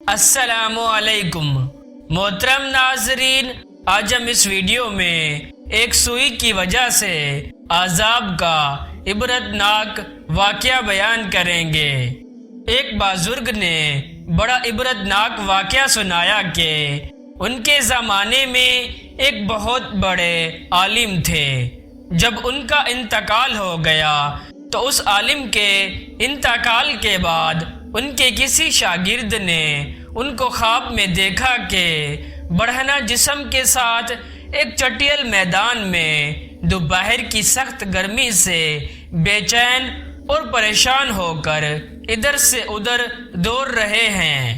السلام علیکم محترم ناظرین، آج ہم اس ویڈیو میں ایک سوئی کی وجہ سے عذاب کا عبرتناک واقعہ بیان کریں گے۔ ایک بزرگ نے بڑا عبرتناک واقعہ سنایا کہ ان کے زمانے میں ایک بہت بڑے عالم تھے۔ جب ان کا انتقال ہو گیا تو اس عالم کے انتقال کے بعد ان کے کسی شاگرد نے ان کو خواب میں دیکھا کہ برہنہ جسم کے ساتھ ایک چٹیل میدان میں دوپہر کی سخت گرمی سے بے چین اور پریشان ہو کر ادھر سے ادھر دوڑ رہے ہیں،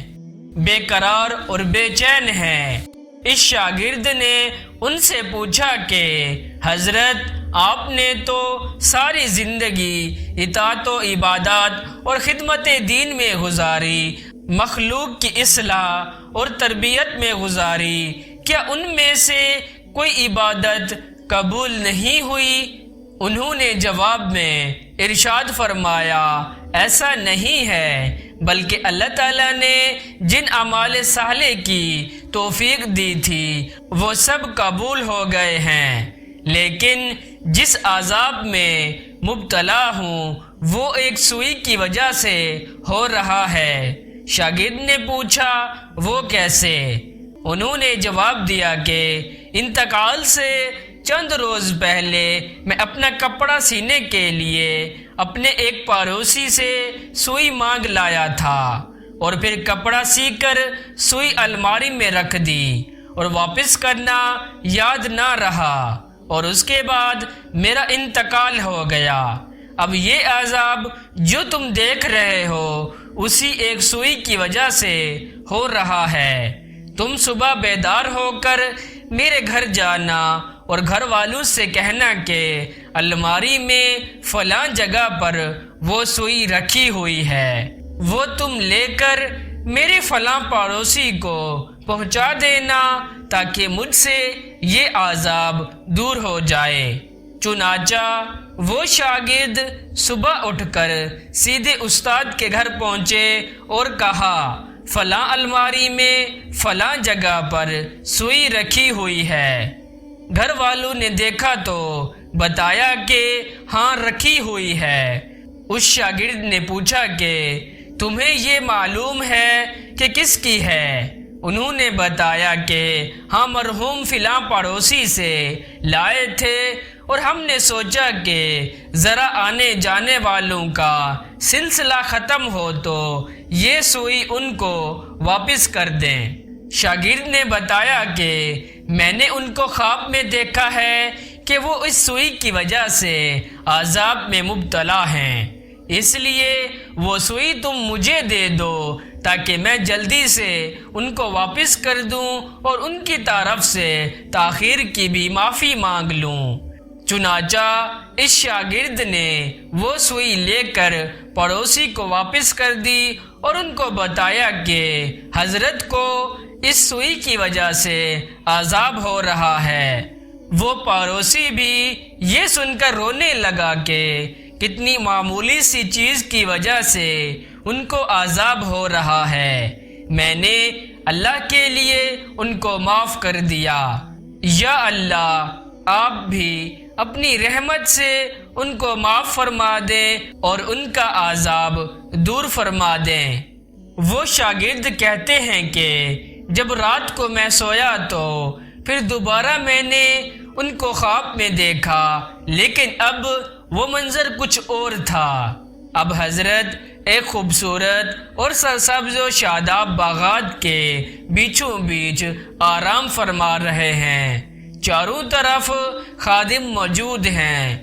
بے قرار اور بے چین ہیں۔ اس شاگرد نے ان سے پوچھا کہ حضرت، آپ نے تو ساری زندگی اطاعت و عبادات اور خدمت دین میں گزاری، مخلوق کی اصلاح اور تربیت میں گزاری، کیا ان میں سے کوئی عبادت قبول نہیں ہوئی؟ انہوں نے جواب میں ارشاد فرمایا، ایسا نہیں ہے، بلکہ اللہ تعالیٰ نے جن اعمال صالح کی توفیق دی تھی وہ سب قبول ہو گئے ہیں، لیکن جس عذاب میں مبتلا ہوں وہ ایک سوئی کی وجہ سے ہو رہا ہے۔ شاگرد نے پوچھا، وہ کیسے؟ انہوں نے جواب دیا کہ انتقال سے چند روز پہلے میں اپنا کپڑا سینے کے لیے اپنے ایک پڑوسی سے سوئی مانگ لایا تھا اور پھر کپڑا سی کر سوئی الماری میں رکھ دی اور واپس کرنا یاد نہ رہا، اور اس کے بعد میرا انتقال ہو گیا۔ اب یہ عذاب جو تم دیکھ رہے ہو اسی ایک سوئی کی وجہ سے ہو رہا ہے۔ تم صبح بیدار ہو کر میرے گھر جانا اور گھر والوں سے کہنا کہ الماری میں فلاں جگہ پر وہ سوئی رکھی ہوئی ہے، وہ تم لے کر میرے فلاں پڑوسی کو پہنچا دینا تاکہ مجھ سے یہ عذاب دور ہو جائے۔ چنانچہ وہ شاگرد صبح اٹھ کر سیدھے استاد کے گھر پہنچے اور کہا، فلاں الماری میں فلاں جگہ پر سوئی رکھی ہوئی ہے۔ گھر والوں نے دیکھا تو بتایا کہ ہاں رکھی ہوئی ہے۔ اس شاگرد نے پوچھا کہ تمہیں یہ معلوم ہے کہ کس کی ہے؟ انہوں نے بتایا کہ ہاں مرحوم فلاں پڑوسی سے لائے تھے اور ہم نے سوچا کہ ذرا آنے جانے والوں کا سلسلہ ختم ہو تو یہ سوئی ان کو واپس کر دیں۔ شاگرد نے بتایا کہ میں نے ان کو خواب میں دیکھا ہے کہ وہ اس سوئی کی وجہ سے عذاب میں مبتلا ہیں، اس لیے وہ سوئی تم مجھے دے دو تاکہ میں جلدی سے ان کو واپس کر دوں اور ان کی طرف سے تاخیر کی بھی معافی مانگ لوں۔ چنانچہ اس شاگرد نے وہ سوئی لے کر پڑوسی کو واپس کر دی اور ان کو بتایا کہ حضرت کو اس سوئی کی وجہ سے عذاب ہو رہا ہے۔ وہ پڑوسی بھی یہ سن کر رونے لگا کہ کتنی معمولی سی چیز کی وجہ سے ان کو عذاب ہو رہا ہے، میں نے اللہ کے لیے ان کو معاف کر دیا۔ یا اللہ، آپ بھی اپنی رحمت سے ان کو معاف فرما دیں اور ان کا عذاب دور فرما دیں۔ وہ شاگرد کہتے ہیں کہ جب رات کو میں سویا تو پھر دوبارہ میں نے ان کو خواب میں دیکھا، لیکن اب وہ منظر کچھ اور تھا۔ اب حضرت ایک خوبصورت اور سرسبز و شاداب باغات کے بیچوں بیچ آرام فرما رہے ہیں، چاروں طرف خادم موجود ہیں،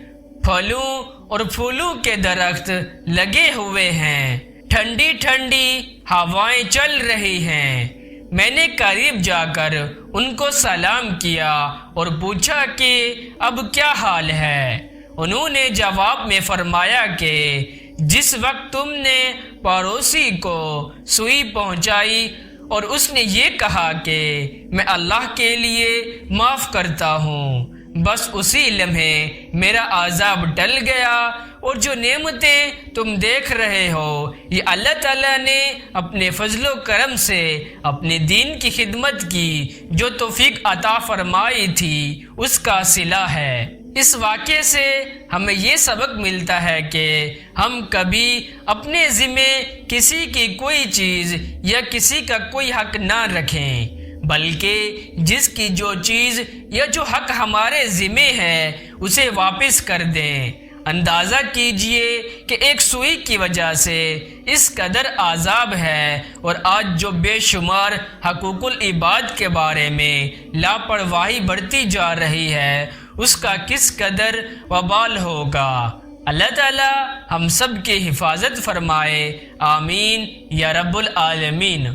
پھلوں اور پھولوں کے درخت لگے ہوئے ہیں، ٹھنڈی ٹھنڈی ہوائیں چل رہی ہیں۔ میں نے قریب جا کر ان کو سلام کیا اور پوچھا کہ اب کیا حال ہے؟ انہوں نے جواب میں فرمایا کہ جس وقت تم نے پڑوسی کو سوئی پہنچائی اور اس نے یہ کہا کہ میں اللہ کے لیے معاف کرتا ہوں، بس اسی لمحے میرا عذاب ٹل گیا اور جو نعمتیں تم دیکھ رہے ہو یہ اللہ تعالیٰ نے اپنے فضل و کرم سے اپنے دین کی خدمت کی جو توفیق عطا فرمائی تھی اس کا صلہ ہے۔ اس واقعے سے ہمیں یہ سبق ملتا ہے کہ ہم کبھی اپنے ذمے کسی کی کوئی چیز یا کسی کا کوئی حق نہ رکھیں، بلکہ جس کی جو چیز یا جو حق ہمارے ذمے ہے اسے واپس کر دیں۔ اندازہ کیجئے کہ ایک سوئی کی وجہ سے اس قدر عذاب ہے، اور آج جو بے شمار حقوق العباد کے بارے میں لاپرواہی بڑھتی جا رہی ہے اس کا کس قدر وبال ہوگا۔ اللہ تعالی ہم سب کی حفاظت فرمائے، آمین یا رب العالمین۔